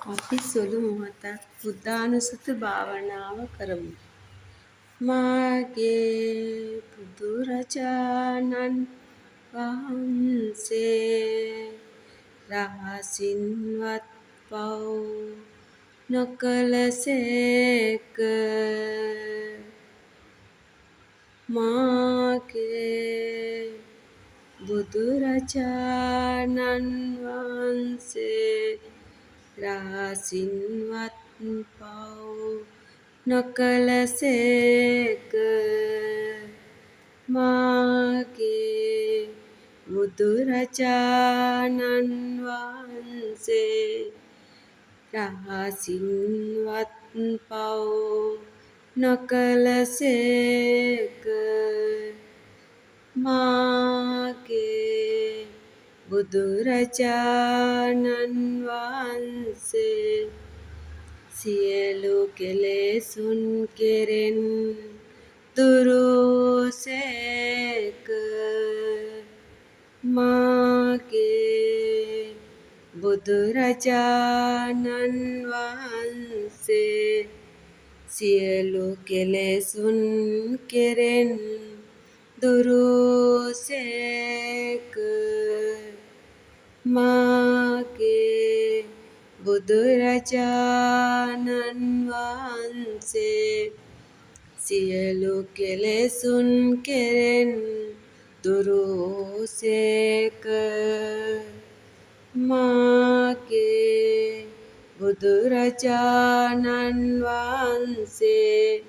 අපි සුළු මොහොතක් බුද්ධානුස්සත භාවනාව කරමු. මාගේ බුදුරජාණන් වහන්සේ රහසින්වත් පව් නොකලසේක. මාගේ බුදුරජාණන් වහන්සේ රහසින්වත් පව් නොකලසේක. මාගේ බුදුරජාණන් වහන්සේ රහසින්වත් පව් නොකලසේක. මාගේ බුදුරජාණන් වහන්සේ සියලු කෙලෙසුන් කෙරෙන් දුරුසේක. මාගේ බුදුරජාණන් වහන්සේ සියලු කෙලෙසුන් කෙරෙන් දුරුසේක. මාගේ බුදුරජාණන් වහන්සේ සියලු කෙලෙසුන් කෙරෙන් දුරුසේක. මාගේ බුදුරජාණන් වහන්සේ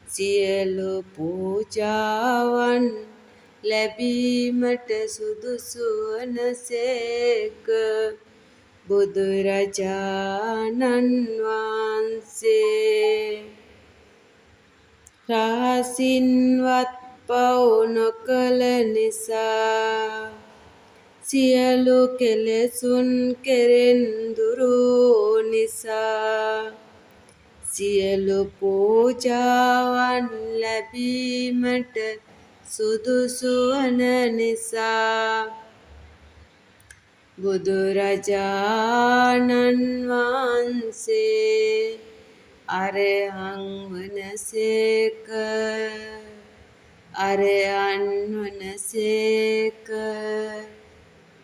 සියලු පූජාවන් ලැබීමට සුදුසු වනසේක. බුදුරජාණන් වහන්සේ රහසින්වත් පව් නොකළ නිසා සියලු කෙලෙසුන් කෙරෙන් දුරු නිසා සියලු පූජාවන් ලැබීමට සුදුසු වන නිසා බුදුරජාණන් වහන්සේ අරහං වනසේක. අරහං වනසේක.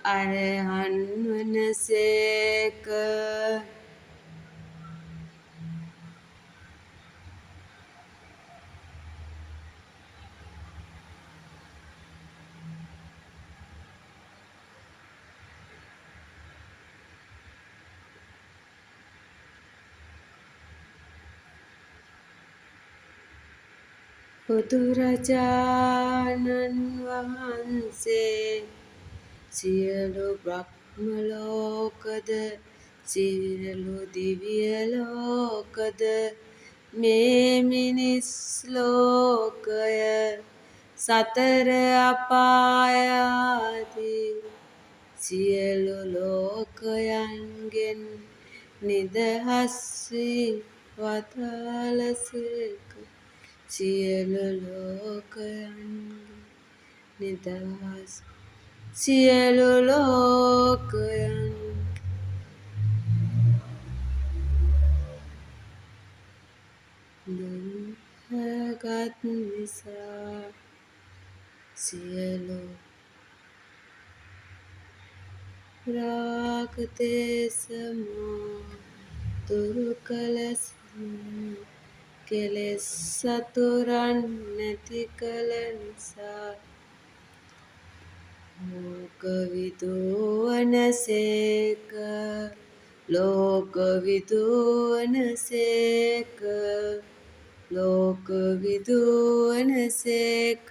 අරහං වනසේක. බුදුරජාණන් වහන්සේ සියලු බ්‍රහ්ම ලෝකද සියලු දිව්‍ය ලෝකද මේ මිනිස් ලෝකය සතර අපායාදී සියලු ලෝකයන්ගෙන් නිදහස් වී වදාළසේක. සියලු ලෝකයන්ගෙන් නිදහස් සියලු ලෝකයන් දුක්ගත් නිසා සියලු රාග දේශ මොහ දුරු කළස. කෙලෙස් සතුරන් නැති කළ නිසා ලෝක විදූවනසේක. ලෝක විදූවනසේක. ලෝක විදූවනසේක.